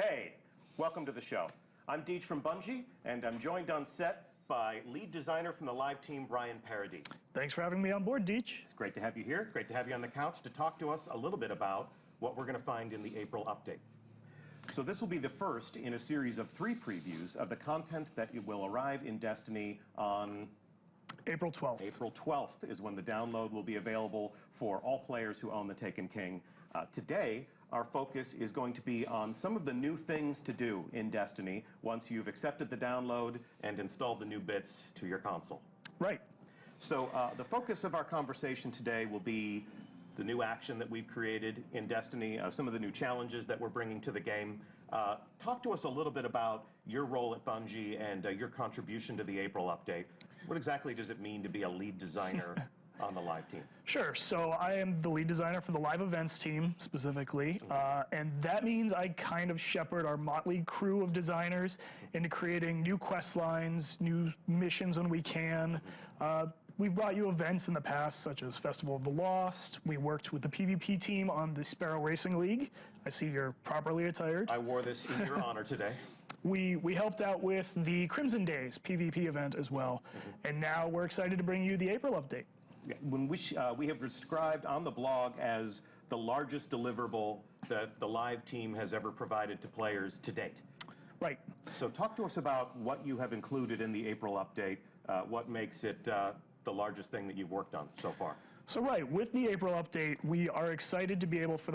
Hey, welcome to the show. I'm Deej from Bungie, and I'm joined on set by lead designer from the live team, Brian Paradis. Thanks for having me on board, Deej. It's great to have you here. Great to have you on the couch to talk to us a little bit about what we're going to find in the April update. So this will be the first in a series of 3 previews of the content that will arrive in Destiny on April 12th. April 12th is when the download will be available for all players who own the Taken King. Today, our focus is going to be on some of the new things to do in Destiny once you've accepted the download and installed the new bits to your console. Right. So the focus of our conversation today will be the new action that we've created in Destiny, some of the new challenges that we're bringing to the game. Talk to us a little bit about your role at Bungie and your contribution to the April update. What exactly does it mean to be a lead designer on the live team? Sure. So I am the lead designer for the live events team specifically, and that means I kind of shepherd our motley crew of designers into creating new quest lines, new missions when we can. We've brought you events in the past, such as Festival of the Lost. We worked with the PvP team on the Sparrow Racing League. I see you're properly attired. I wore this in your honor today. We helped out with the Crimson Days PvP event as well, and now we're excited to bring you the April update. When we have described on the blog as the largest deliverable that the live team has ever provided to players to date. Right. So talk to us about what you have included in the April update, what makes it the largest thing that you've worked on so far. So with the April update, we are excited to be able for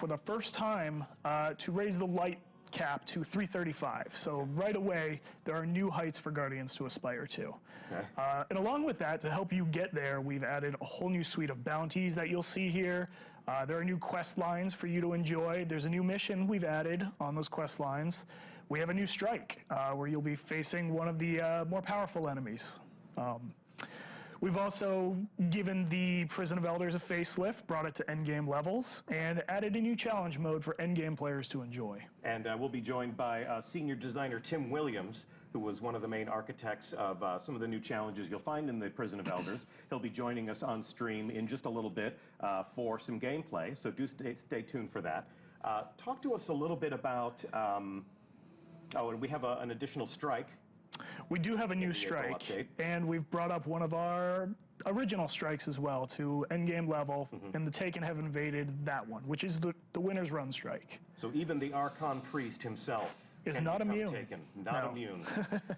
the first time to raise the light cap to 335. So right away, there are new heights for Guardians to aspire to. Okay. And along with that, to help you get there, we've added a whole new suite of bounties that you'll see here. There are new quest lines for you to enjoy. There's a new mission we've added on those quest lines. We have a new strike where you'll be facing one of the more powerful enemies. We've also given the Prison of Elders a facelift, brought it to endgame levels, and added a new challenge mode for endgame players to enjoy. And we'll be joined by senior designer Tim Williams, who was one of the main architects of some of the new challenges you'll find in the Prison of Elders. He'll be joining us on stream in just a little bit for some gameplay, so do stay tuned for that. Talk to us a little bit about, and we have an additional strike. We do have a new strike, and we've brought up one of our original strikes as well to endgame level, and the Taken have invaded that one, which is the winner's run strike. So even the Archon Priest himself is not immune. Immune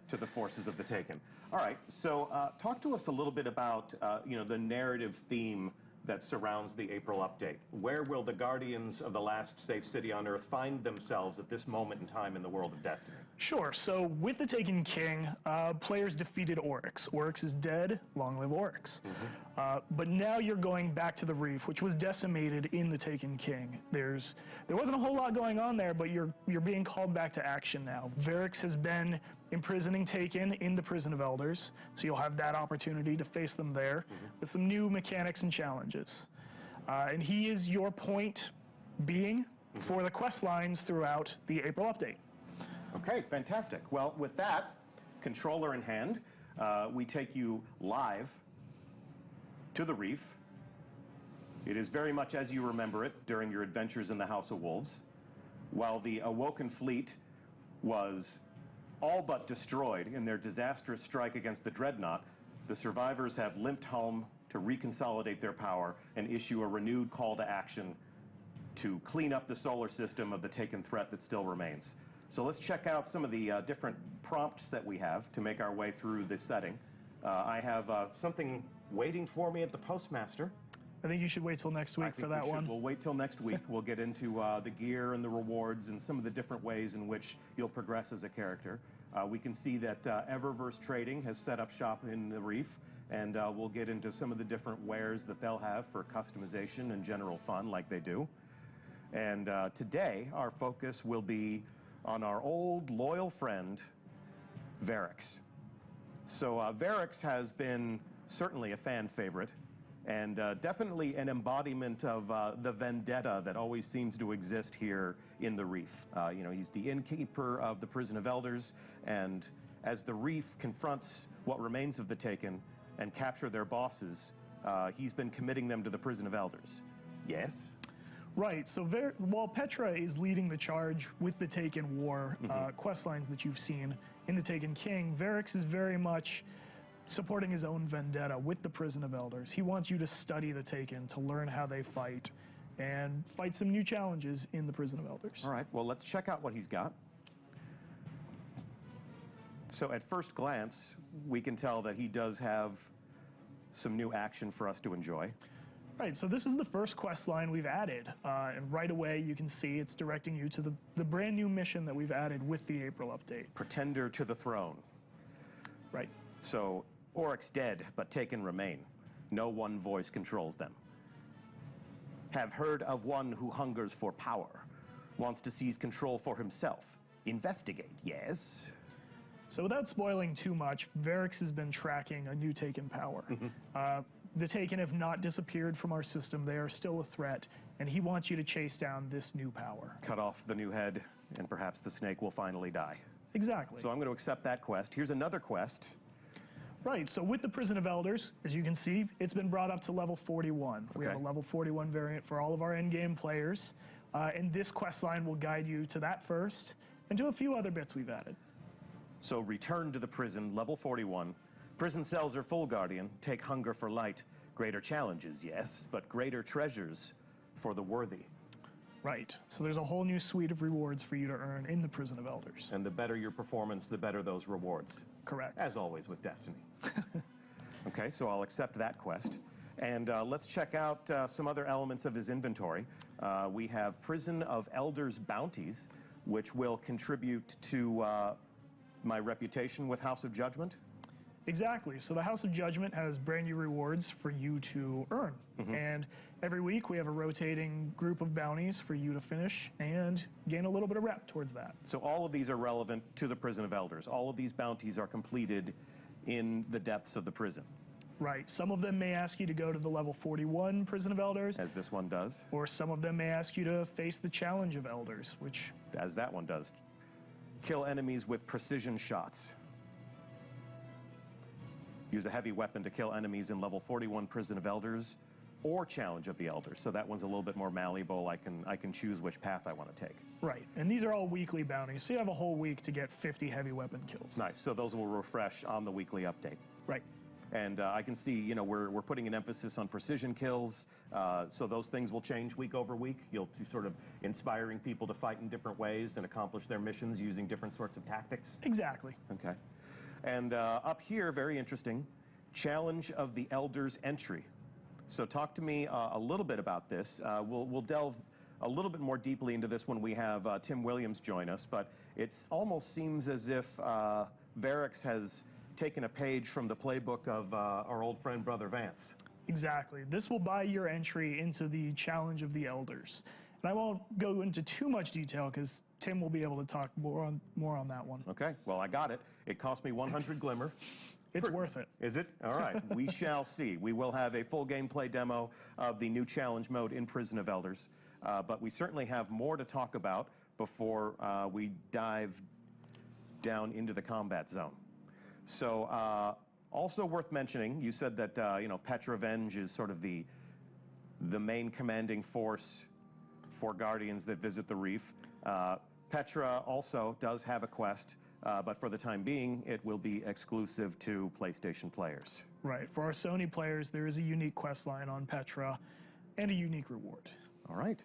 to the forces of the Taken. All right, so talk to us a little bit about the narrative theme that surrounds the April update. Where will the Guardians of the last safe city on Earth find themselves at this moment in time in the world of Destiny? Sure. So with the Taken King, players defeated Oryx. Oryx is dead. Long live Oryx. But now you're going back to the Reef, which was decimated in the Taken King. There wasn't a whole lot going on there, but you're being called back to action now. Varix has been imprisoning Taken in the Prison of Elders, so you'll have that opportunity to face them there with some new mechanics and challenges. And he is your point being for the quest lines throughout the April update. Okay, fantastic. Well, with that, controller in hand, we take you live to the Reef. It is very much as you remember it during your adventures in the House of Wolves. While the Awoken fleet was all but destroyed in their disastrous strike against the Dreadnought, the survivors have limped home to reconsolidate their power and issue a renewed call to action to clean up the solar system of the Taken threat that still remains. So let's check out some of the different prompts that we have to make our way through this setting. I have something waiting for me at the Postmaster. I think you should wait till next week for that one. We'll wait till next week. We'll get into the gear and the rewards and some of the different ways in which you'll progress as a character. We can see that Eververse Trading has set up shop in the Reef, and we'll get into some of the different wares that they'll have for customization and general fun like they do. And today, our focus will be on our old loyal friend, Varix. So Varix has been certainly a fan favorite, and definitely an embodiment of the vendetta that always seems to exist here in the Reef. He's the innkeeper of the Prison of Elders, and as the Reef confronts what remains of the Taken and capture their bosses, he's been committing them to the Prison of Elders. Yes? Right. So while Petra is leading the charge with the Taken War quest lines that you've seen in the Taken King, Varix is very much supporting his own vendetta with the Prison of Elders. He wants you to study the Taken, to learn how they fight, and fight some new challenges in the Prison of Elders. All right, well, let's check out what he's got. So at first glance, we can tell that he does have some new action for us to enjoy. Right, so this is the first quest line we've added, and right away you can see it's directing you to the brand new mission that we've added with the April update. Pretender to the throne. Right. So, Oryx dead, but Taken remain. No one voice controls them. Have heard of one who hungers for power, wants to seize control for himself. Investigate, yes? So without spoiling too much, Varix has been tracking a new Taken power. The Taken have not disappeared from our system. They are still a threat, and he wants you to chase down this new power. Cut off the new head, and perhaps the snake will finally die. Exactly. So I'm going to accept that quest. Here's another quest. Right, so with the Prison of Elders, as you can see, it's been brought up to level 41. We have a level 41 variant for all of our endgame players, and this quest line will guide you to that first, and to a few other bits we've added. So return to the prison, level 41. Prison cells are full, Guardian. Take hunger for light. Greater challenges, yes, but greater treasures for the worthy. Right, so there's a whole new suite of rewards for you to earn in the Prison of Elders. And the better your performance, the better those rewards. Correct. As always with Destiny. Okay, so I'll accept that quest. And let's check out some other elements of his inventory. We have Prison of Elders bounties, which will contribute to my reputation with House of Judgment. Exactly. So the House of Judgment has brand new rewards for you to earn. And every week we have a rotating group of bounties for you to finish and gain a little bit of rep towards that. So all of these are relevant to the Prison of Elders. All of these bounties are completed in the depths of the prison. Right. Some of them may ask you to go to the level 41 Prison of Elders. As this one does. Or some of them may ask you to face the Challenge of Elders, which... As that one does. Kill enemies with precision shots. Use a heavy weapon to kill enemies in level 41 Prison of Elders or Challenge of the Elders. So that one's a little bit more malleable. I can choose which path I want to take. Right, and these are all weekly bounties, so you have a whole week to get 50 heavy weapon kills. Nice, so those will refresh on the weekly update. Right. And I can see, you know, we're putting an emphasis on precision kills, so those things will change week over week. You'll see sort of inspiring people to fight in different ways and accomplish their missions using different sorts of tactics. Exactly. Okay. And up here, very interesting, Challenge of the Elders entry. So talk to me a little bit about this. We'll delve a little bit more deeply into this when we have Tim Williams join us, but it almost seems as if Varix has taken a page from the playbook of our old friend Brother Vance. Exactly. This will buy your entry into the Challenge of the Elders. And I won't go into too much detail because Tim will be able to talk more on that one. Okay, well, I got it. It cost me 100 Glimmer. It's worth it. Is it? All right, we shall see. We will have a full gameplay demo of the new challenge mode in Prison of Elders, but we certainly have more to talk about before we dive down into the combat zone. So, also worth mentioning, you said that, you know, Petra Venge is sort of the main commanding force for Guardians that visit the Reef. Petra also does have a quest, but for the time being, it will be exclusive to PlayStation players. Right. For our Sony players, there is a unique quest line on Petra and a unique reward. All right.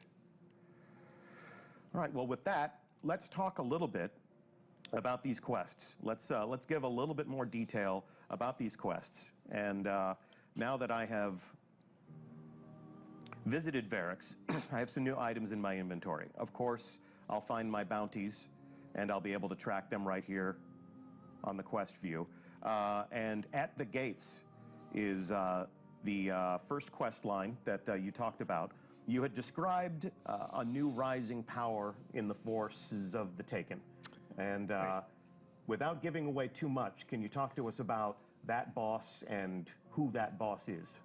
All right, well, with that, let's talk a little bit about these quests. Let's give a little bit more detail about these quests. And now that I have visited Varix, I have some new items in my inventory. Of course, I'll find my bounties, and I'll be able to track them right here on the quest view. And at the gates is the first quest line that you talked about. You had described a new rising power in the forces of the Taken. And without giving away too much, can you talk to us about that boss and who that boss is?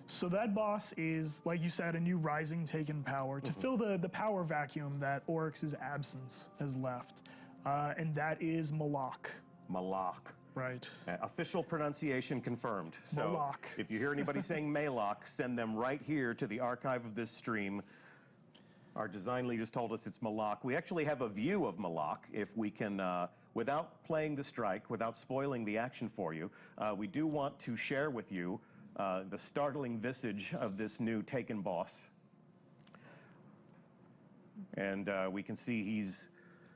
So that boss is, like you said, a new rising Taken power to fill the power vacuum that Oryx's absence has left. And that is Malak. Malak. Right. Official pronunciation confirmed. So Malak. if you hear anybody saying Malak, send them right here to the archive of this stream. Our design lead has told us it's Malak. We actually have a view of Malak. If we can, without playing the strike, without spoiling the action for you, we do want to share with you the startling visage of this new Taken boss. And we can see he's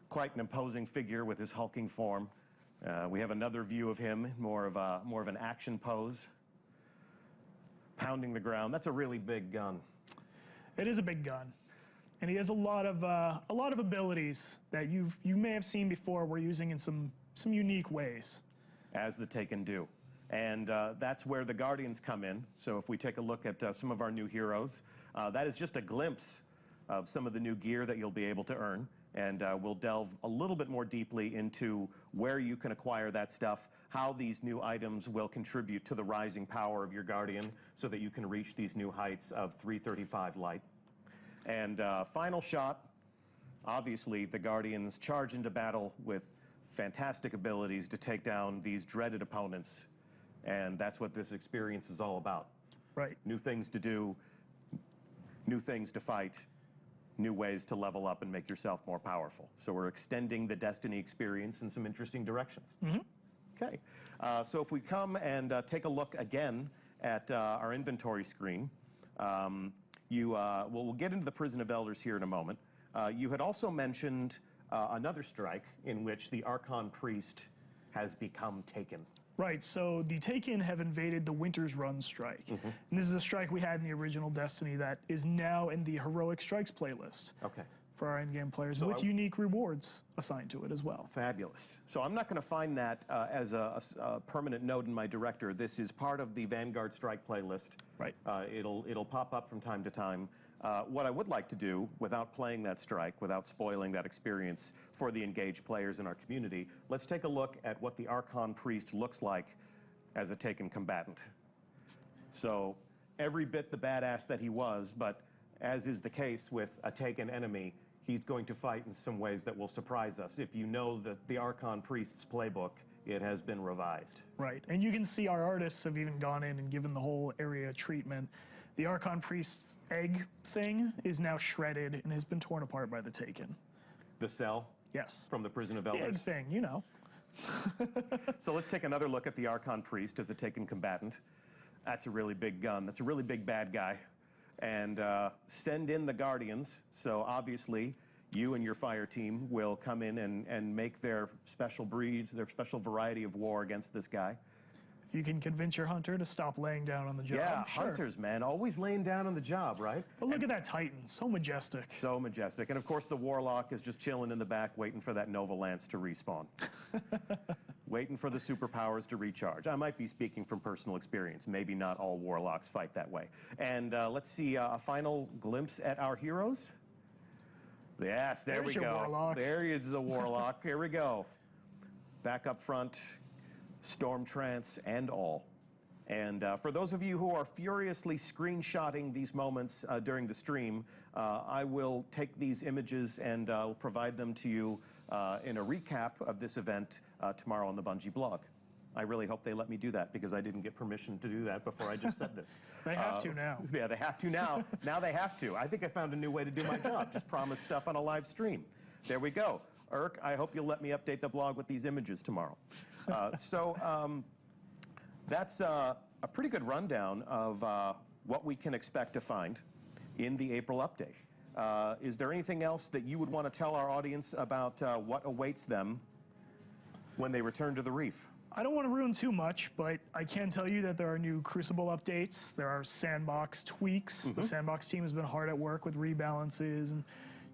quite an imposing figure with his hulking form. We have another view of him, more of an action pose, pounding the ground. That's a really big gun. It is a big gun, and he has a lot of abilities that you may have seen before. We're using in some unique ways, as the Taken do. And that's where the Guardians come in. So if we take a look at some of our new heroes, that is just a glimpse of some of the new gear that you'll be able to earn. And we'll delve a little bit more deeply into where you can acquire that stuff, how these new items will contribute to the rising power of your Guardian so that you can reach these new heights of 335 light. And final shot, obviously the Guardians charge into battle with fantastic abilities to take down these dreaded opponents. And that's what this experience is all about. Right. New things to do, new things to fight, new ways to level up and make yourself more powerful. So we're extending the Destiny experience in some interesting directions. Mm-hmm. Okay, so if we come and take a look again at our inventory screen, we'll get into the Prison of Elders here in a moment. You had also mentioned another strike in which the Archon Priest has become taken. Right, so the Taken have invaded the Winter's Run strike. Mm-hmm. And this is a strike we had in the original Destiny that is now in the Heroic Strikes playlist. Okay. For our in-game players, So with unique rewards assigned to it as well. Fabulous. So I'm not going to find that as a permanent note in my director. This is part of the Vanguard Strike playlist. Right. It'll pop up from time to time. What I would like to do, without playing that strike, without spoiling that experience for the engaged players in our community, let's take a look at what the Archon Priest looks like as a Taken combatant. So every bit the badass that he was, but as is the case with a Taken enemy, he's going to fight in some ways that will surprise us. If you know the Archon Priest's playbook, it has been revised. Right, and you can see our artists have even gone in and given the whole area treatment. The Archon Priest's egg thing is now shredded and has been torn apart by the Taken. The cell? Yes. From the Prison of The Elders? egg thing, you know. So let's take another look at the Archon Priest as a Taken combatant. That's a really big gun. That's a really big bad guy. And send in the Guardians. So obviously, you and your fire team will come in and make their special breed, their special variety of war against this guy. If you can convince your hunter to stop laying down on the job. Yeah, sure. hunters, man, always laying down on the job, right? But look at that Titan, so majestic. So majestic. And of course, the Warlock is just chilling in the back, waiting for that Nova Lance to respawn. Waiting for the superpowers to recharge. I might be speaking from personal experience. Maybe not all Warlocks fight that way. And let's see a final glimpse at our heroes. Yes, there There's we your go. Warlock. There he is, the Warlock. Here we go. Back up front, Storm Trance and all. And for those of you who are furiously screenshotting these moments during the stream, I will take these images and provide them to you in a recap of this event tomorrow on the Bungie blog. I really hope they let me do that because I didn't get permission to do that before I just said this. They have to now. Yeah, they have to now. Now they have to. I think I found a new way to do my job. Just promise stuff on a live stream. There we go. Irk, I hope you'll let me update the blog with these images tomorrow. That's a pretty good rundown of what we can expect to find in the April update. Is there anything else that you would want to tell our audience about what awaits them when they return to the Reef? I don't want to ruin too much, but I can tell you that there are new Crucible updates. There are sandbox tweaks. Mm-hmm. The sandbox team has been hard at work with rebalances and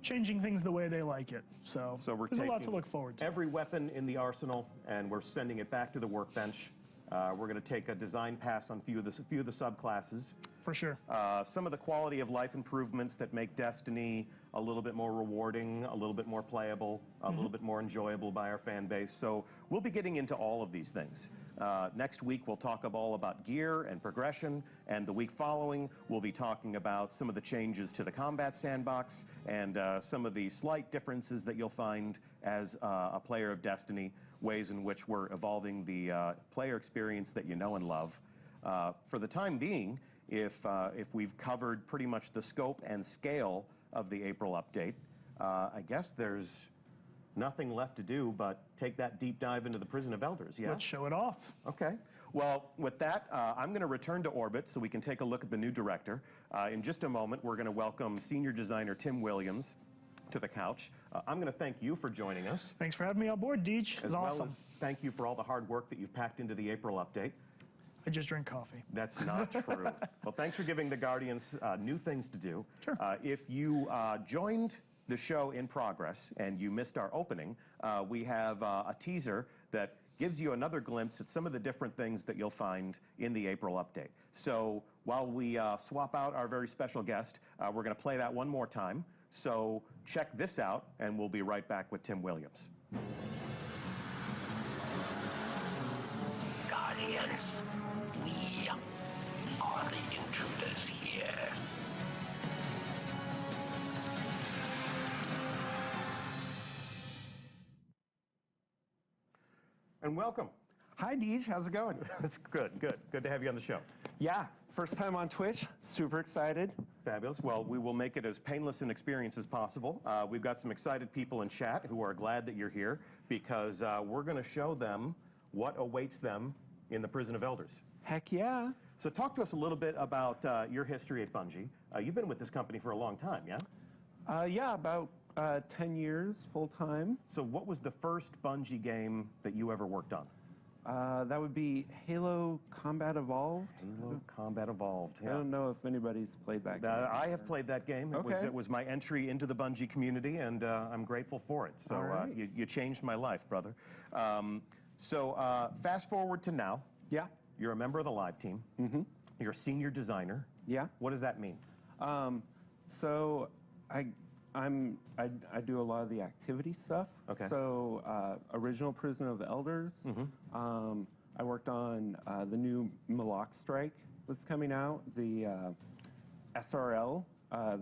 changing things the way they like it. So we're there's a lot to taking look forward to. every weapon in the arsenal, and we're sending it back to the workbench. We're going to take a design pass on a few of the subclasses. For sure. Some of the quality of life improvements that make Destiny a little bit more rewarding, a little bit more playable, a little bit more enjoyable by our fan base. So we'll be getting into all of these things. Next week, we'll talk all about gear and progression, and the week following, we'll be talking about some of the changes to the combat sandbox and some of the slight differences that you'll find as a player of Destiny, ways in which we're evolving the player experience that you know and love. For the time being, if we've covered pretty much the scope and scale of the April update. I guess there's nothing left to do but take that deep dive into the Prison of Elders, yeah? Let's show it off. Okay. Well, with that, I'm going to return to Orbit so we can take a look at the new director. In just a moment, we're going to welcome senior designer Tim Williams to the couch. I'm going to thank you for joining us. Thanks for having me on board, Deej. It was awesome. Well as thank you for all the hard work that you've packed into the April update. I just drink coffee. That's not true. Well, thanks for giving the Guardians new things to do. Sure. If you joined the show in progress and you missed our opening, we have a teaser that gives you another glimpse at some of the different things that you'll find in the April update. So while we swap out our very special guest, we're going to play that one more time. So check this out, and we'll be right back with Tim Williams. Guardians, we are the intruders here. And welcome. Hi, Deej. How's it going? It's good, good. Good to have you on the show. Yeah, first time on Twitch. Super excited. Fabulous. Well, we will make it as painless an experience as possible. We've got some excited people in chat who are glad that you're here because we're going to show them what awaits them in the Prison of Elders. Heck yeah. So talk to us a little bit about your history at Bungie. You've been with this company for a long time, yeah? Yeah, about 10 years full time. So what was the first Bungie game that you ever worked on? That would be Halo Combat Evolved. Halo Combat Evolved, I yeah. don't know if anybody's played that game. I have played that game. It was my entry into the Bungie community, and I'm grateful for it. So All right. you changed my life, brother. Fast forward to now. Yeah. You're a member of the live team. Mm-hmm. You're a senior designer. Yeah. What does that mean? So I do a lot of the activity stuff. Okay. So original Prison of Elders. Mm-hmm. I worked on the new Malak Strike that's coming out, the SRL,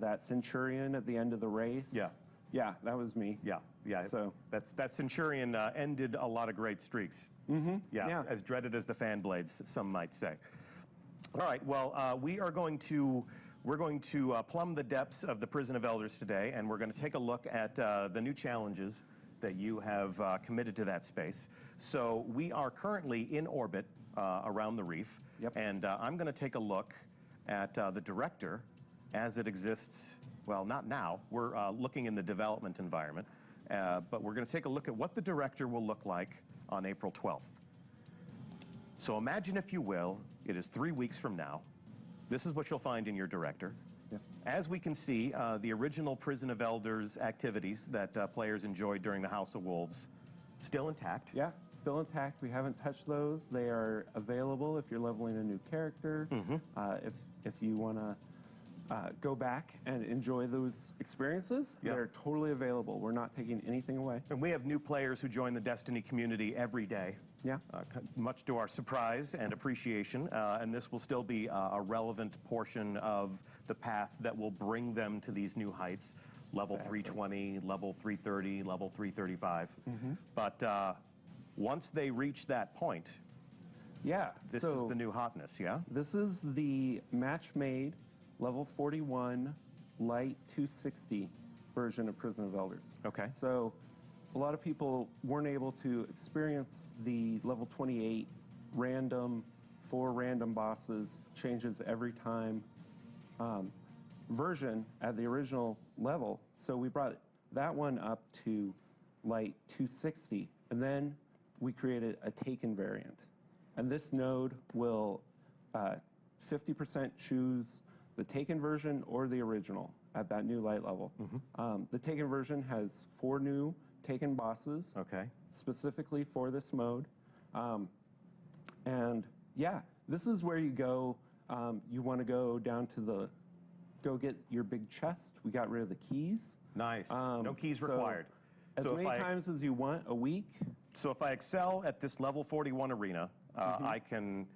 that Centurion at the end of the race. Yeah. Yeah, that was me. Yeah, yeah. So that Centurion ended a lot of great streaks. Mm-hmm. Yeah, as dreaded as the fan blades, some might say. All right, well, we're going to plumb the depths of the Prison of Elders today, and we're going to take a look at the new challenges that you have committed to that space. So we are currently in orbit around the reef, Yep. and I'm going to take a look at the director as it exists. Well, not now. We're looking in the development environment, but we're going to take a look at what the director will look like on April 12th. So imagine, if you will, it is 3 weeks from now. This is what you'll find in your director. Yeah. As we can see, the original Prison of Elders activities that players enjoyed during the House of Wolves, still intact. Yeah, still intact. We haven't touched those. They are available if you're leveling a new character. Mm-hmm. If you want to go back and enjoy those experiences, Yeah. they're totally available. We're not taking anything away. And we have new players who join the Destiny community every day. Yeah. Much to our surprise and appreciation, and this will still be a relevant portion of the path that will bring them to these new heights, level Exactly. 320, level 330, level 335. Mm-hmm. But once they reach that point, Yeah. this so is the new hotness, yeah? this is the match-made level 41 light 260 version of Prison of Elders. Okay. So a lot of people weren't able to experience the level 28 random, 4 random bosses, changes every time version at the original level. So we brought that one up to light 260, and then we created a Taken variant. And this node will 50% choose the Taken version or the original at that new light level. Mm-hmm. The Taken version has 4 new Taken bosses Okay. specifically for this mode. And yeah, this is where you go. You want to go down to go get your big chest. We got rid of the keys. Nice. No keys so required. As So if many I- times as you want a week. So if I excel at this level 41 arena, I can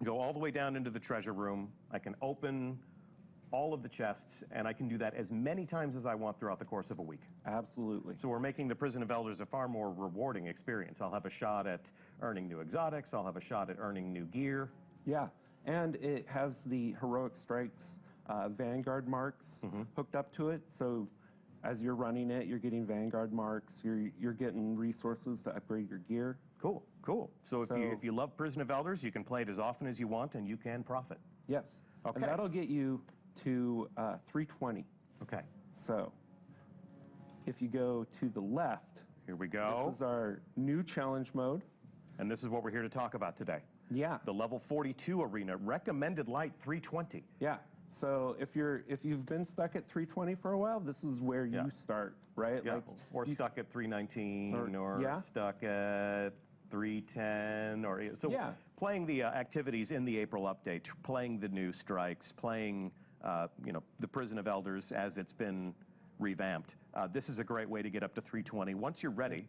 go all the way down into the treasure room. I can open all of the chests, and I can do that as many times as I want throughout the course of a week. Absolutely. So we're making the Prison of Elders a far more rewarding experience. I'll have a shot at earning new exotics. I'll have a shot at earning new gear. Yeah, and it has the heroic strikes Vanguard marks hooked up to it. So as you're running it, you're getting Vanguard marks. You're getting resources to upgrade your gear. Cool, cool. So, So- if you love Prison of Elders, you can play it as often as you want, and you can profit. Yes. Okay. And that'll get you to 320. Okay. So if you go to the left, Here we go. this is our new challenge mode. And this is what we're here to talk about today. Yeah. The level 42 arena, recommended light 320. Yeah. So if you've been stuck at 320 for a while, this is where Yeah. you start, right? Yeah. Like Or stuck at 319, or yeah. stuck at 310, or so. Yeah. Playing the activities in the April update, playing the new strikes, playing the Prison of Elders as it's been revamped. This is a great way to get up to 320. Once you're ready,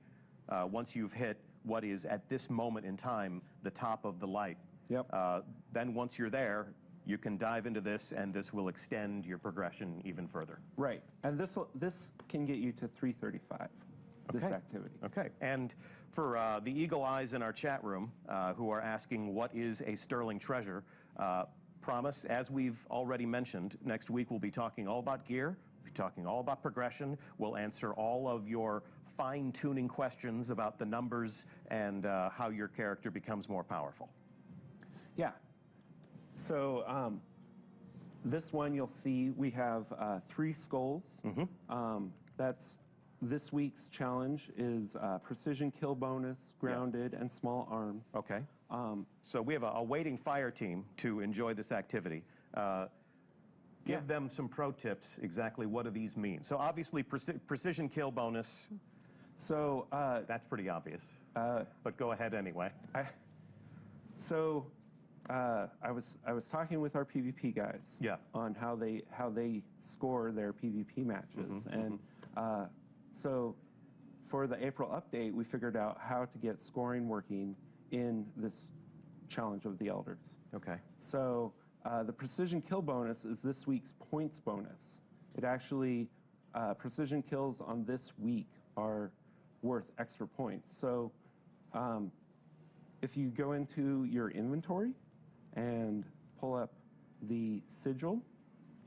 once you've hit what is at this moment in time the top of the light. Yep. Then once you're there, you can dive into this, and this will extend your progression even further. Right. And this can get you to 335. This Okay. activity. Okay, and for the eagle eyes in our chat room who are asking what is a sterling treasure, promise, as we've already mentioned, next week we'll be talking all about gear, we'll be talking all about progression, we'll answer all of your fine-tuning questions about the numbers and how your character becomes more powerful. Yeah. So this one you'll see we have 3 skulls. That's this week's challenge is precision kill bonus, grounded, and small arms. Okay. So we have a waiting fire team to enjoy this activity. Give them some pro tips, exactly what do these mean? So obviously precision kill bonus, So that's pretty obvious, but go ahead anyway. I was talking with our PvP guys Yeah. on how they score their PvP matches, and so for the April update, we figured out how to get scoring working in this challenge of the Elders. Okay. So the precision kill bonus is this week's points bonus. It actually precision kills on this week are worth extra points. So if you go into your inventory and pull up the sigil.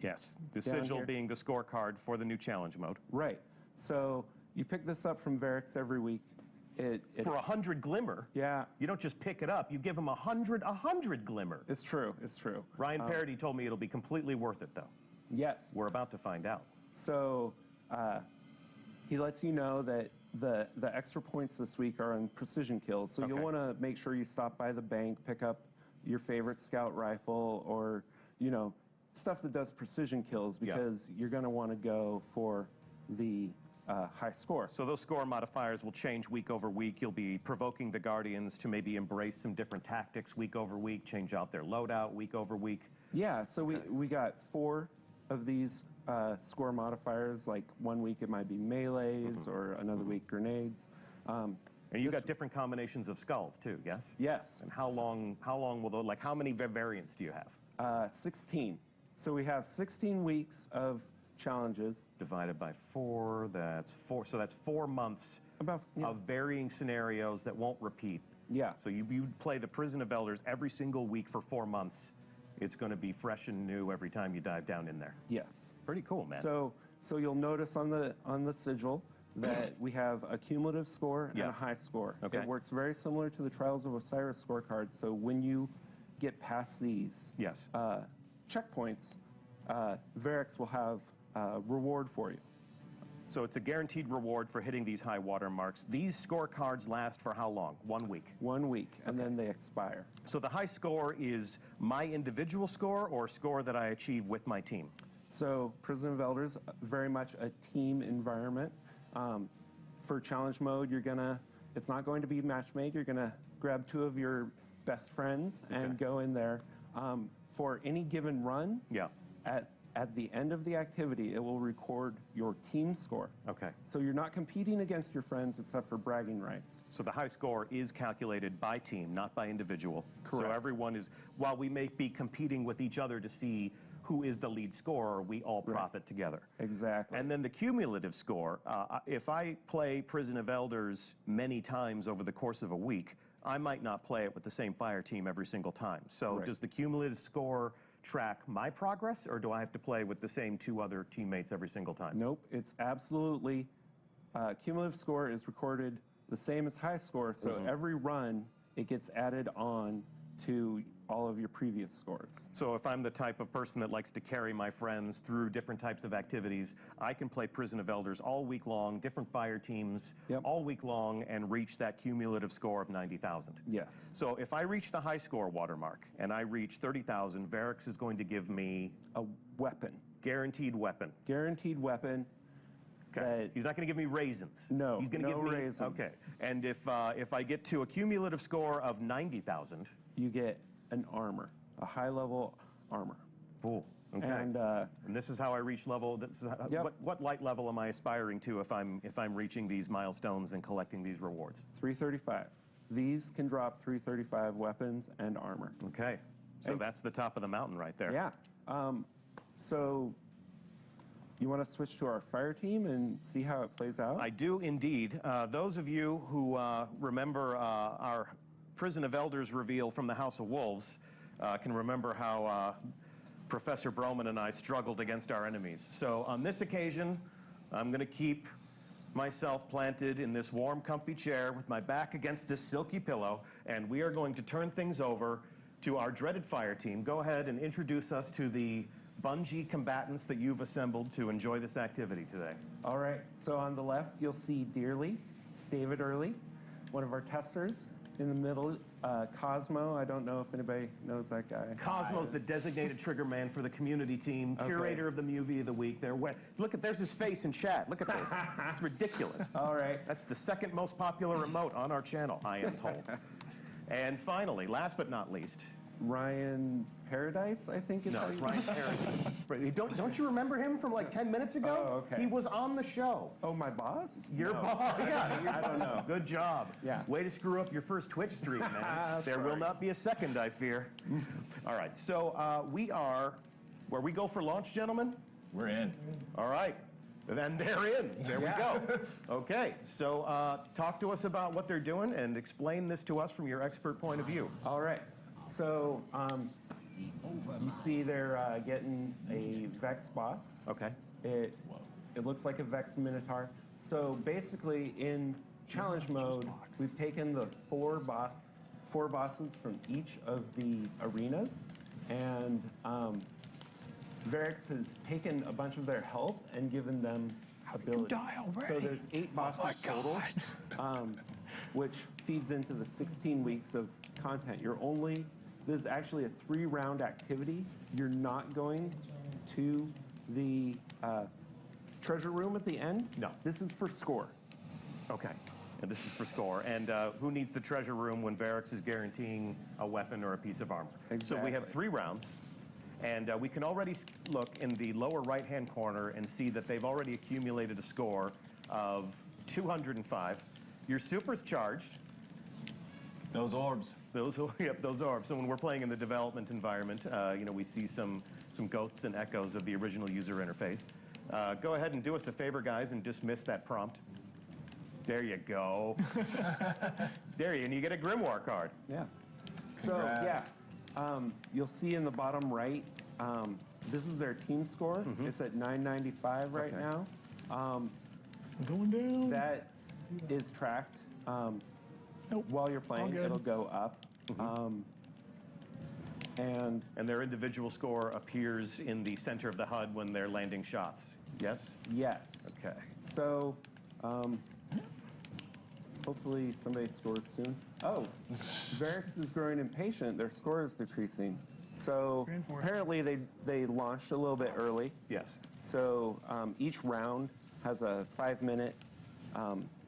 Yes, the Down sigil here. being the scorecard for the new challenge mode. Right. So you pick this up from Varix every week. For 100 glimmer, Yeah, you don't just pick it up, you give them 100 glimmer. it's true. It's true. Ryan Parody told me it'll be completely worth it, though. Yes. We're about to find out. So he lets you know that the extra points this week are on precision kills. So you'll Okay. want to make sure you stop by the bank, pick up your favorite scout rifle, or stuff that does precision kills, Yeah. because you're going to want to go for the high score. So those score modifiers will change week over week. You'll be provoking the Guardians to maybe embrace some different tactics week over week, change out their loadout week over week. Yeah, so we got 4 of these score modifiers. Like one week it might be melees, or another week grenades. And you've got different combinations of skulls too, yes? Yes. And how long will those, like how many variants do you have? 16. So we have 16 weeks of challenges. Divided by 4, that's 4. So that's 4 months About of varying scenarios that won't repeat. yeah. So you play the Prison of Elders every single week for 4 months. It's going to be fresh and new every time you dive down in there. Yes. Pretty cool, man. So you'll notice on the sigil that we have a cumulative score and Yeah. a high score. Okay. It works very similar to the Trials of Osiris scorecard. So when you get past these Yes. checkpoints, Varix will have a reward for you. So it's a guaranteed reward for hitting these high water marks. These scorecards last for how long? 1 week. 1 week, and then they expire. So the high score is my individual score or score that I achieve with my team? So Prison of Elders, very much a team environment. For challenge mode, it's not going to be match made. You're gonna grab 2 of your best friends and go in there. For any given run, Yeah. at the end of the activity, it will record your team score. Okay. So you're not competing against your friends except for bragging rights. So the high score is calculated by team, not by individual. So Correct. everyone is, while we may be competing with each other to see who is the lead scorer, we all profit together. Exactly. And then the cumulative score, if I play Prison of Elders many times over the course of a week, I might not play it with the same fire team every single time. So Right. does the cumulative score track my progress, or do I have to play with the same 2 other teammates every single time? Nope, it's absolutely, cumulative score is recorded the same as high score, so every run, it gets added on to all of your previous scores. So if I'm the type of person that likes to carry my friends through different types of activities, I can play Prison of Elders all week long, different fire teams, all week long, and reach that cumulative score of 90,000. Yes. So if I reach the high score watermark and I reach 30,000, Varix is going to give me A weapon. guaranteed weapon. Guaranteed weapon. Okay. That- He's not going to give me raisins. No, He's going to no give me raisins. Okay. And if I get to a cumulative score of 90,000, You get an armor, a high-level armor. cool. Okay. And this is how I reach level. This is how, Yep. what light level am I aspiring to if I'm reaching these milestones and collecting these rewards? 335. These can drop 335 weapons and armor. Okay. So And- that's the top of the mountain right there. Yeah. So you want to switch to our fire team and see how it plays out? I do indeed. Those of you who remember our Prison of Elders reveal from the House of Wolves can remember how Professor Broman and I struggled against our enemies. So on this occasion, I'm going to keep myself planted in this warm, comfy chair with my back against this silky pillow, and we are going to turn things over to our dreaded fire team. Go ahead and introduce us to the Bungie combatants that you've assembled to enjoy this activity today. All right. So on the left, you'll see Dearly, David Early, one of our testers. In the middle, Cosmo. I don't know if anybody knows that guy. Cosmo's the designated trigger man for the community team, curator of the movie of the week. Look at, there's his face in chat. Look at this. It's ridiculous. All right. That's the second most popular remote on our channel, I am told. And finally, last but not least, Ryan Paradise, I think is no, how it's you Ryan Paradise. Right, don't you remember him from like 10 minutes ago? Oh, okay. He was on the show. Oh, my boss? Your No. boss, yeah. I don't know. Good job. Yeah. Way to screw up your first Twitch stream, man. There will Sorry. not be a second, I fear. All right, so we are where we go for launch, gentlemen. We're in. All right. And they're in. There we go. Okay, so talk to us about what they're doing and explain this to us from your expert point of view. All right. So you see they're getting a Vex boss. Okay. It looks like a Vex Minotaur. So basically, in challenge mode, we've taken the four bosses from each of the arenas, and Varix has taken a bunch of their health and given them abilities. die already? So there's 8 bosses total, which feeds into the 16 weeks of content. This is actually a 3-round activity. You're not going to the treasure room at the end. No. This is for score. Okay. And this is for score. And who needs the treasure room when Varix is guaranteeing a weapon or a piece of armor? So we have Exactly. 3 rounds. And we can already look in the lower right-hand corner and see that they've already accumulated a score of 205. Your super's charged. Those orbs. Those orbs. So when we're playing in the development environment, we see some ghosts and echoes of the original user interface. Go ahead and do us a favor, guys, and dismiss that prompt. There you go. And you get a Grimoire card. Yeah. So, Congrats. you'll see in the bottom right, this is their team score. It's at 995 right Okay. now. Going down. That is tracked. Nope. While you're playing, good. it'll go up. And And their individual score appears in the center of the HUD when they're landing shots. Yes? yes. Okay. So, hopefully somebody scores soon. Oh, Varix is growing impatient. Their score is decreasing. So Going for it. apparently they launched a little bit early. Yes. So each round has a 5-minute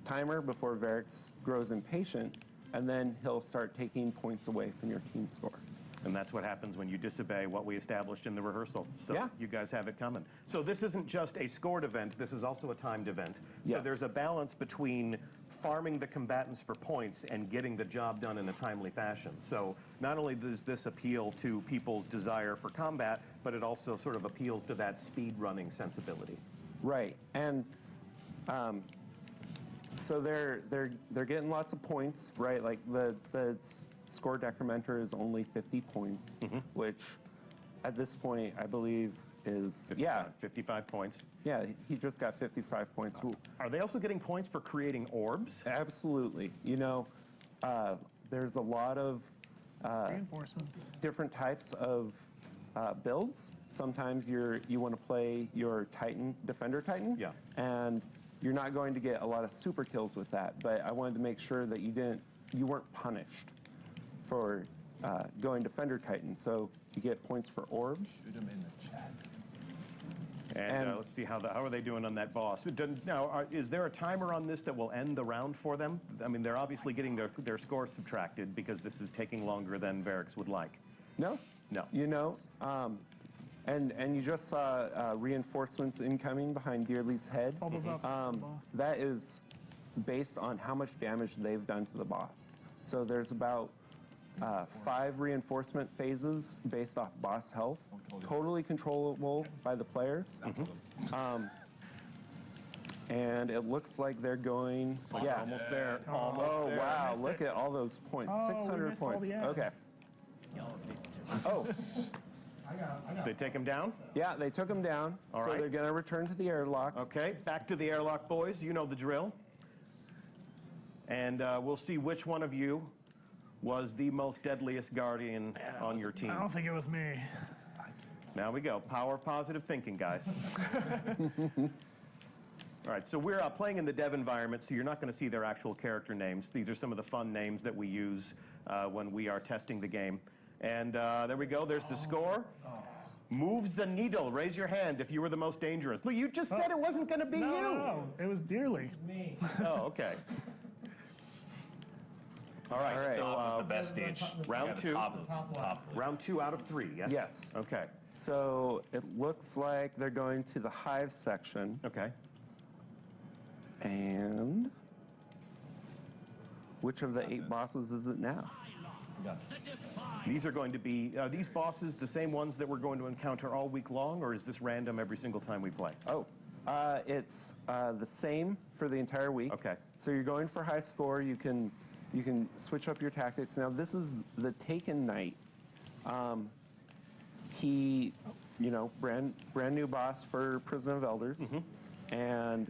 timer before Varix grows impatient, and then he'll start taking points away from your team score. And that's what happens when you disobey what we established in the rehearsal. So Yeah. you guys have it coming. So this isn't just a scored event, this is also a timed event. So Yes. there's a balance between farming the combatants for points and getting the job done in a timely fashion. So not only does this appeal to people's desire for combat, but it also sort of appeals to that speed running sensibility. Right, and so they're getting lots of points, right? Like the score decrementer is only 50 points, which at this point, I believe, is, yeah, 55 points. yeah, he just got 55 points. Are they also getting points for creating orbs? Absolutely. You know, there's a lot of Reinforcements. different types of builds. Sometimes you want to play your Titan, Defender Titan, Yeah. and you're not going to get a lot of super kills with that. But I wanted to make sure that you weren't punished for going Defender Titan. So you get points for orbs. Shoot him in the chat. And, And- let's see how are they doing on that boss. Now, is there a timer on this that will end the round for them? I mean, they're obviously getting their score subtracted because this is taking longer than Varix would like. No. No. You know, and you just saw reinforcements incoming behind Dearly's head. Bubbles up. Boss. That is based on how much damage they've done to the boss. So there's about 5 reinforcement phases based off boss health, totally controllable by the players. And it looks like they're going, yeah. Almost there. Oh, Almost Oh, there. wow, missed look it. at all those points, Oh, we 600 missed all points. the ads. Okay. Oh, They take him down? yeah, they took him down. All so right. they're going to return to the airlock. Okay, back to the airlock, boys. You know the drill. And we'll see which one of you was the most deadliest guardian on your team. I don't think it was me. Now we go. Power of positive thinking, guys. All right, so we're playing in the dev environment, so you're not going to see their actual character names. These are some of the fun names that we use when we are testing the game. And there we go. There's the score. Moves the needle. Raise your hand if you were the most dangerous. Look, you just said it wasn't going to be No, you. no, it was Dearly. Oh, okay. All right, All right. so This is the best stage. round Yeah, the two. top. round 2 out of 3, yes? Yes. Okay, So it looks like they're going to the hive section. okay. And which of the 8 bosses is it now? These are going to be, these bosses the same ones that we're going to encounter all week long, or is this random every single time we play? Oh, it's the same for the entire week. Okay. So you're going for high score. You can switch up your tactics. Now this is the Taken Knight. He, you know, brand new boss for Prison of Elders, and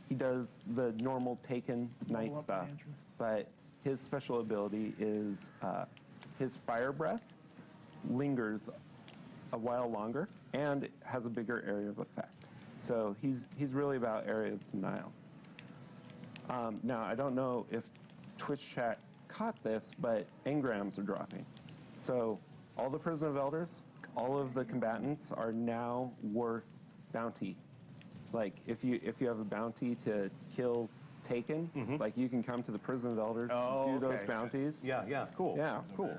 he does the normal Taken Knight up the stuff, entrance. but his special ability is his fire breath lingers a while longer and has a bigger area of effect. So he's really about area of denial. Now, I don't know if Twitch chat caught this, but engrams are dropping. So all the Prison of Elders, all of the combatants are now worth bounty. Like if you have a bounty to kill Taken, like you can come to the Prison of Elders, do those okay. bounties. Yeah, cool. Yeah. Cool.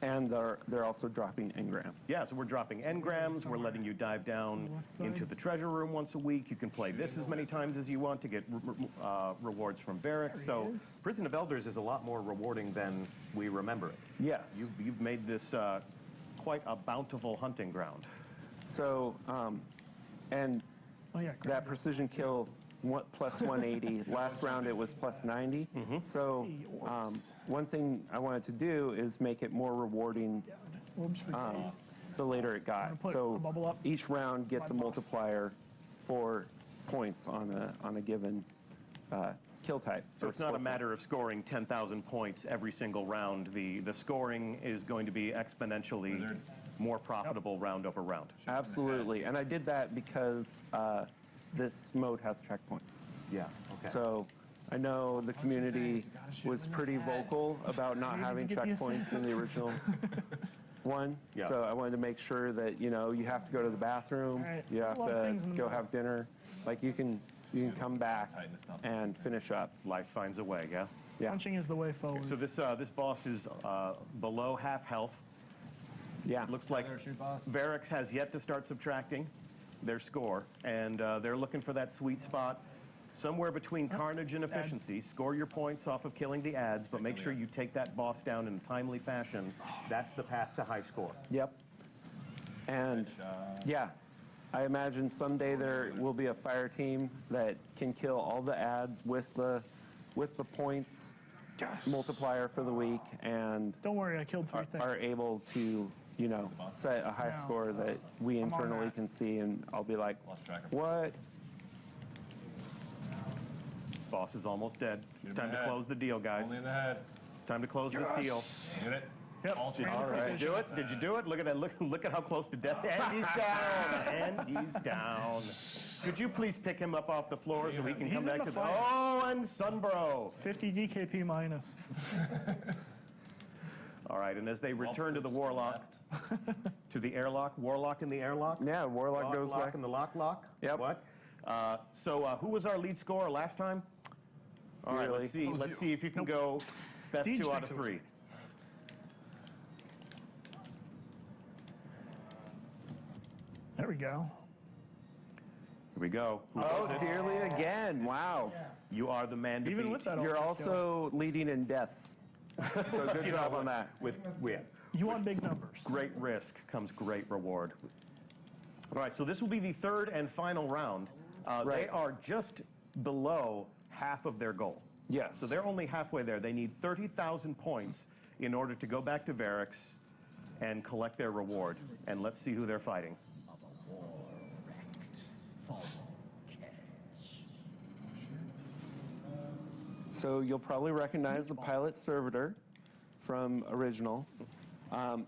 And they're also dropping engrams. Yeah, so we're dropping engrams. We're letting you dive down into the treasure room once a week. You can play this as many times as you want to get rewards from Varix. So Prison of Elders is a lot more rewarding than we remember it. Yes. You've made this quite a bountiful hunting ground. So, and Oh, yeah. that precision kill plus 180. Last round it was plus 90. So one thing I wanted to do is make it more rewarding Orbs for days. the later it got. put So a bubble up. each round gets a My boss. multiplier for points on a given kill type. So or it's not a sport matter of scoring 10,000 points every single round. The scoring is going to be exponentially more profitable round over round. type. Absolutely. And I did that because this mode has checkpoints. Yeah. Okay. So I know the community was pretty vocal about not having get the checkpoints in the original one. Yeah. So I wanted to make sure that, you know, you have to go to the bathroom, Right. you have A lot of to things in the go middle. have dinner. Like you can come back and finish up. Life finds a way. Yeah. Yeah. Punching is the way forward. So this boss is below half health. Yeah. Looks like Varix has yet to start subtracting their score, and they're looking for that sweet spot somewhere between carnage and efficiency. Score your points off of killing the ads, but make sure you take that boss down in a timely fashion. That's the path to high score. Yep. And yeah, I imagine someday there will be a fire team that can kill all the ads with the points multiplier for the week and Don't worry, I killed 3 things. are able to set a high No. score that we I'm on internally that. can see, and I'll be like, Lost track of what? Boss is almost dead. It's him time in to the head. close the deal, guys. Only in the head. It's time to close this deal. Get it? Yep. All Did- change. all right. Did you do it? Did you do it? Look at that. Look at how close to death. And he's down. And he's down. Could you please pick him up off the floor so he can He's come in back the to fight. Oh, and Sunbro. 50 DKP minus. All right, and as they return to the Still warlock, left. to the airlock, warlock in the airlock. Yeah, Warlock goes Lock back. in the lock. Yep. What? Who was our lead scorer last time? All right, Really? let's see. was Let's you. see if you can go best Deej 2 out thinks of it was 3. There we go. Here we go. Who Oh, was it? dearly again. Wow. You are the man to Even beat. with that, You're ultimate kill. also leading in deaths. So good job on that. with You want big numbers. great risk comes great reward. All right, so this will be the third and final round. They Right. are just below half of their goal. Yes. So they're only halfway there. They need 30,000 points in order to go back to Varix and collect their reward. And let's see who they're fighting. So you'll probably recognize the pilot servitor from original.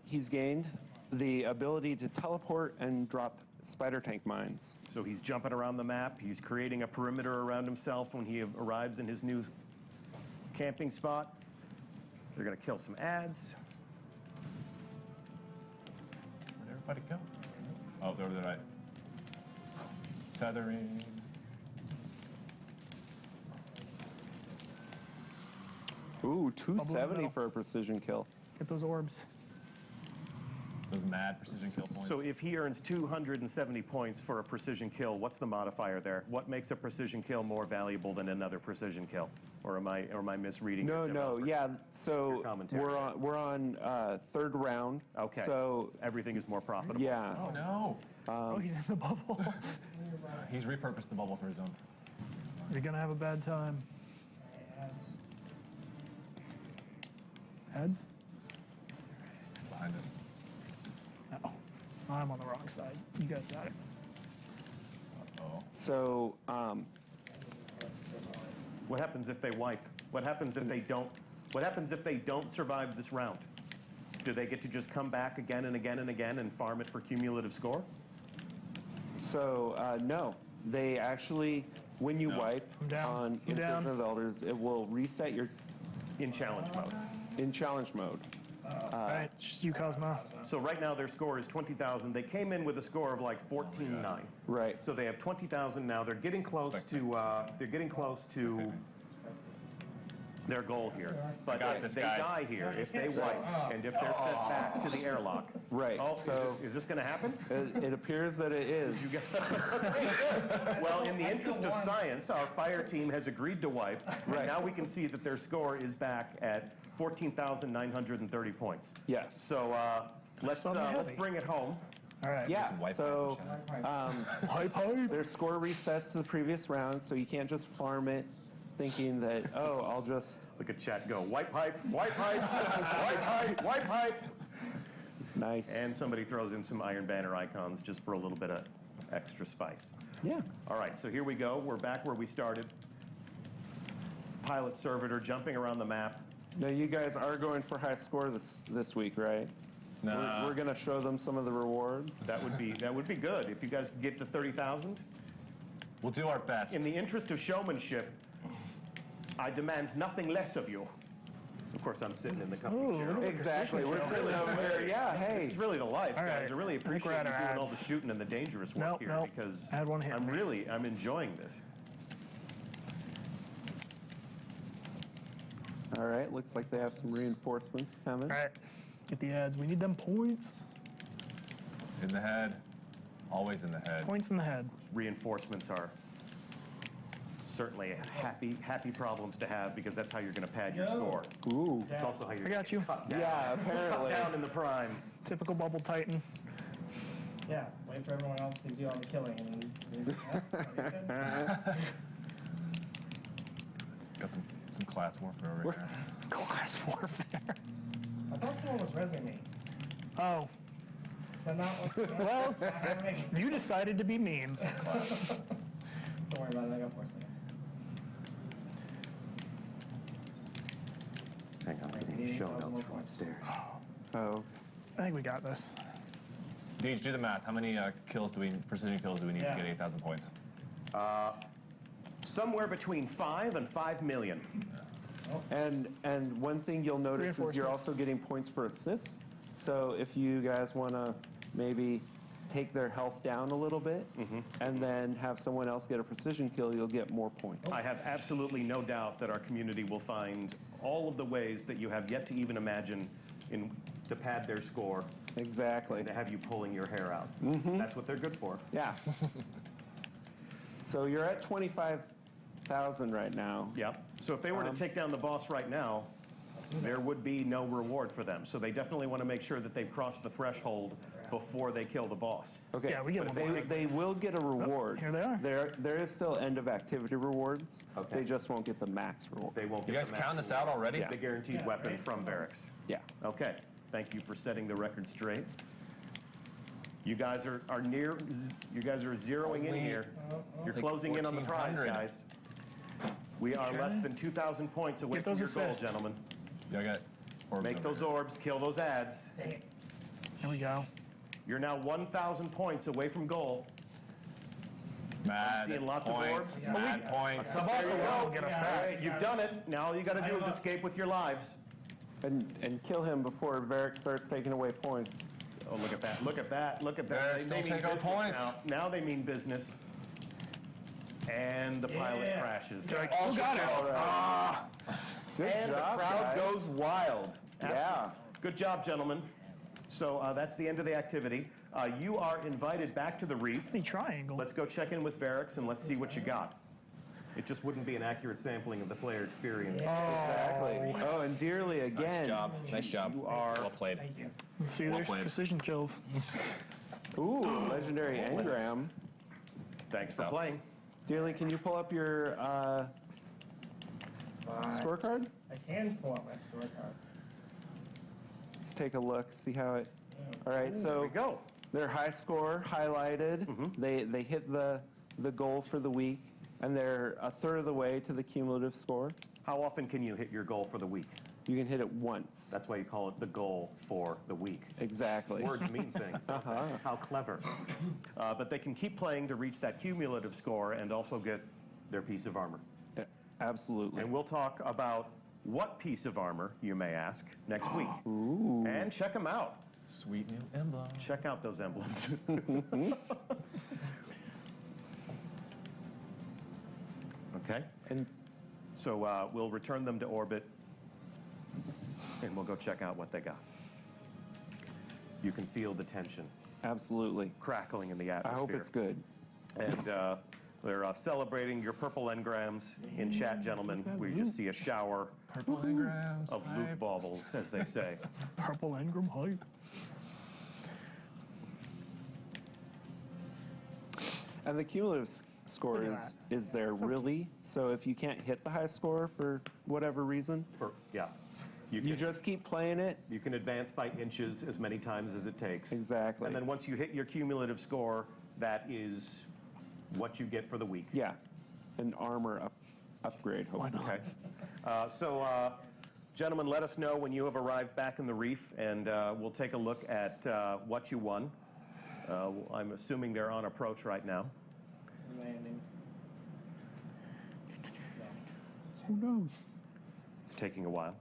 He's gained the ability to teleport and drop spider tank mines. So he's jumping around the map. He's creating a perimeter around himself when he arrives in his new camping spot. They're going to kill some ads. Where'd everybody go? Oh, they were the right. Tethering. Ooh, 270 middle. for a precision kill. Get those orbs. Those mad precision kill points. So if he earns 270 points for a precision kill, what's the modifier there? What makes a precision kill more valuable than another precision kill? Or am I misreading? No, your no, developer? yeah. So Your commentary. we're on third round. Okay. So Everything is more profitable. yeah. Oh no! Oh, he's in the bubble. He's repurposed the bubble for his own. You're gonna have a bad time. Heads? Behind us. No. I'm on the wrong side. You guys got it. Oh. So What happens if they wipe? What happens if they don't? What happens if they don't survive this round? Do they get to just come back again and again and again and farm it for cumulative score? no, they actually, when you No. wipe I'm down. on I'm down. Prison of Elders, it will reset your In challenge mode. in challenge mode. All right, just you, Cosmo. So right now their score is 20,000. They came in with a score of like 14.9. Right. So they have 20,000 now. They're getting close to their goal here. But got if this, they guys. die here, if they wipe, and if they're sent back to the airlock. Right, Oh, so- is this going to happen? It appears that it is. Well, in the interest of science, our fire team has agreed to wipe. Right. And now we can see that their score is back at 14,930 points. Yes. So let's heavy. bring it home. All right. Yeah. Some white So Hype, hype. their score resets to the previous round, so you can't just farm it thinking that, oh, I'll just Look at chat go. Wipe pipe, wipe pipe, wipe pipe, wipe pipe. nice. And somebody throws in some Iron Banner icons just for a little bit of extra spice. yeah. All right, so here we go. We're back where we started. Pilot servitor jumping around the map. Now you guys are going for high score this week, right? Nah. We're gonna show them some of the rewards. That would be good if you guys could get to 30,000. We'll do our best. In the interest of showmanship, I demand nothing less of you. Of course, I'm sitting in the company Ooh, chair. look at Exactly. We're Really? sitting over here. Yeah. This Hey. is really the life, All guys. right. I really I think we're appreciate at you our doing all ads. the shooting and the dangerous work Nope, here nope. because I had one hit me. I'm enjoying this. All right. Looks like they have some reinforcements coming. All right. Get the ads. We need them points. In the head. Always in the head. Points in the head. Reinforcements are certainly happy problems to have because that's how you're going to pad your score. Ooh. It's also how you're I got you. cut down, Yeah. Apparently. down in the prime. Typical bubble titan. Yeah, wait for everyone else to do all the killing. And yeah, like I said. Got some class warfare over here. Class warfare. I thought someone was resing me. Oh, But not once again. Well, Not happening. you decided to be mean. Don't worry about it. I got 4 seconds. Hang on, I'm Maybe getting show a couple notes more from points. upstairs. Oh, I think we got this. Deej, do the math. How many precision kills do we need Yeah. to get 8,000 points? Somewhere between 5 and 5 million. and one thing you'll notice is you're Reinforcements. also getting points for assists. So if you guys want to maybe take their health down a little bit and then have someone else get a precision kill, you'll get more points. I have absolutely no doubt that our community will find all of the ways that you have yet to even imagine to pad their score Exactly. and to have you pulling your hair out. That's what they're good for. Yeah. So you're at 25,000 right now. Yeah. So if they were to take down the boss right now, there would be no reward for them. So they definitely want to make sure that they've crossed the threshold before they kill the boss. Okay. Yeah, we get but one more. they will get a reward. here they are. There is still end of activity rewards. Okay. They just won't get the max reward. They won't You get guys the max count this reward. out already? Yeah. The guaranteed weapon from Barracks. Yeah. Okay. Thank you for setting the record straight. You guys are zeroing in Only here. You're like closing in on the prize, 1,400. guys. We are less than 2,000 points away Get from those your goal, assists. gentlemen. Yeah, I got orbs Make over those here. orbs, kill those ads. Dang it. Here we go. You're now 1,000 points away from goal. Mad seeing lots of points. orbs. Mad points. The boss There you alone go. will get us Yeah. All that. right, you've done it. Now all you got to do is escape with your lives. And kill him before Varric starts taking away points. Oh, look at that. Look at that. Look at that. Barracks, don't take our business points. now. Now they mean business. And the pilot Yeah. crashes. Who got it? Good And job, the crowd guys. goes wild. Yeah. Good job, gentlemen. So that's the end of the activity. You are invited back to the reef. The triangle. Let's go check in with Varrics and let's see what you got. It just wouldn't be an accurate sampling of the player experience. Exactly. Oh, and Dearly again. Nice job. Nice job. You are- well played. Thank you. See, Well there's played. precision kills. Ooh, legendary engram. Thanks for So- playing. Dearly, can you pull up your scorecard? I can pull up my scorecard. Let's take a look, see how it. All right, There so we go. their high score highlighted. They hit the goal for the week, and they're a third of the way to the cumulative score. How often can you hit your goal for the week? You can hit it once. That's why you call it the goal for the week. Exactly. Words mean things. don't they? How clever. But they can keep playing to reach that cumulative score and also get their piece of armor. Yeah, absolutely. And we'll talk about what piece of armor, you may ask, next week. Ooh. And check them out. Sweet new emblem. Check out those emblems. Okay. And So we'll return them to orbit, and we'll go check out what they got. You can feel the tension absolutely. crackling in the I atmosphere. hope it's good. And they're celebrating your purple engrams in chat, gentlemen. We just see a shower Purple engrams. of Luke baubles, as they say. Purple engram hype. And the cumulative score Look at is there really. So if you can't hit the high score for whatever reason, Yeah. You you can, just keep playing it. you can advance by inches as many times as it takes. Exactly. And then once you hit your cumulative score, that is what you get for the week. Yeah, an armor upgrade, hopefully. Okay. Gentlemen, let us know when you have arrived back in the reef, and we'll take a look at what you won. I'm assuming they're on approach right now. Landing. Who knows? It's taking a while.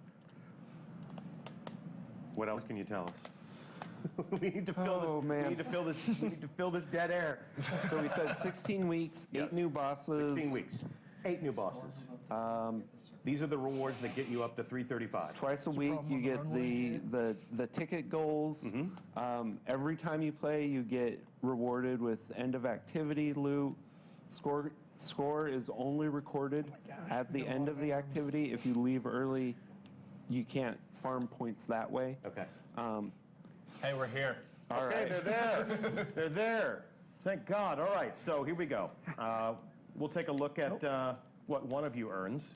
What else can you tell us? We need to fill Oh, this. man. We need to fill this. We need to fill this dead air. So we said 16 weeks, Yes. 8 new bosses. 16 weeks, 8 new bosses. These are the rewards that get you up to 335. Twice a week, problem you on get the the ticket goals. Every time you play, you get rewarded with end of activity loot. Score is only recorded at the end of the activity. If you leave early, you can't farm points that way. Okay. Hey, we're here. All Okay, right. they're there. They're there. Thank God. All right, so here we go. We'll take a look at what one of you earns.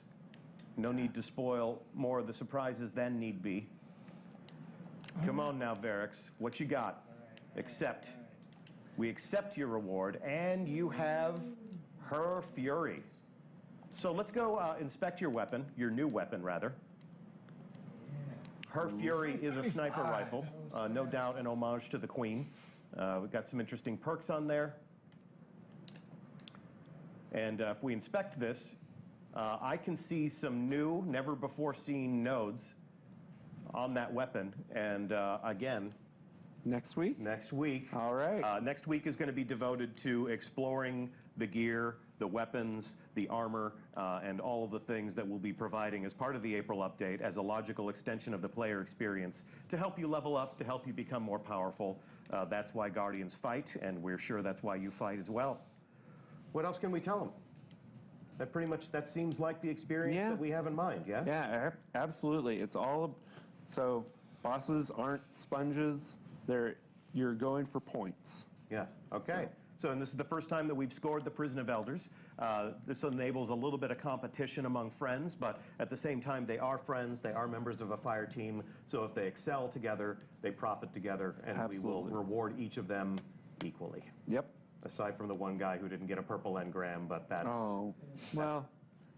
No need to spoil more of the surprises than need be. Come on now, Varrics. What you got? accept. We accept your reward, and you have Her Fury. So let's go inspect your weapon, your new weapon, rather. Her Fury is a sniper rifle, no doubt an homage to the Queen. We've got some interesting perks on there. And if we inspect this, I can see some new, never-before-seen nodes on that weapon. And again, Next week? next week. All right. Next week is going to be devoted to exploring the gear, the weapons, the armor, and all of the things that we'll be providing as part of the April update as a logical extension of the player experience to help you level up, to help you become more powerful. That's why Guardians fight, and we're sure that's why you fight as well. What else can we tell them? That seems like the experience Yeah. that we have in mind, yes? Yeah, absolutely. It's all so bosses aren't sponges. You're going for points. Yes. Okay. So, and this is the first time that we've scored the Prison of Elders. This enables a little bit of competition among friends, but at the same time, they are friends. They are members of a fire team. So if they excel together, they profit together, and we will Absolutely. reward each of them equally. Yep. Aside from the one guy who didn't get a purple engram, but that's Oh, well,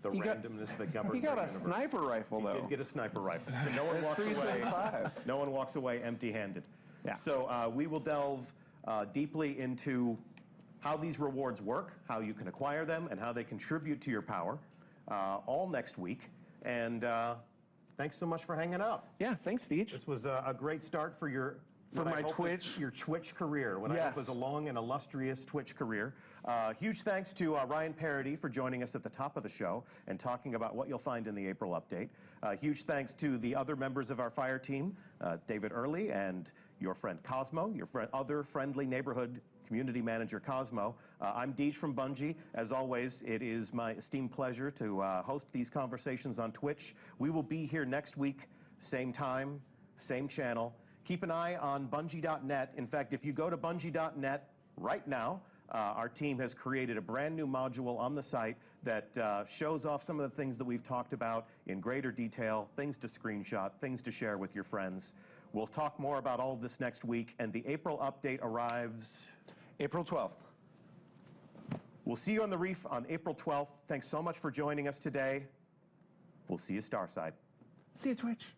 the he got- randomness that governs he got our a universe. sniper rifle, He though. did get a sniper rifle. So no one That's walks away. 335. No one walks away empty-handed. Yeah. So we will delve deeply into how these rewards work, how you can acquire them, and how they contribute to your power, all next week. And thanks so much for hanging out. Yeah, thanks, Deej. This was a great start for your For what I my hope is Twitch. your Twitch career. What I hope is a Yes. long and illustrious Twitch career. Huge thanks to Ryan Parody for joining us at the top of the show and talking about what you'll find in the April update. Huge thanks to the other members of our fire team, David Early and your friend Cosmo, your other friendly neighborhood community manager Cosmo. I'm Deej from Bungie. As always, it is my esteemed pleasure to host these conversations on Twitch. We will be here next week, same time, same channel. Keep an eye on Bungie.net. In fact, if you go to Bungie.net right now, our team has created a brand new module on the site that shows off some of the things that we've talked about in greater detail, things to screenshot, things to share with your friends. We'll talk more about all of this next week, and the April update arrives April 12th. We'll see you on the Reef on April 12th. Thanks so much for joining us today. We'll see you Starside. See you, Twitch.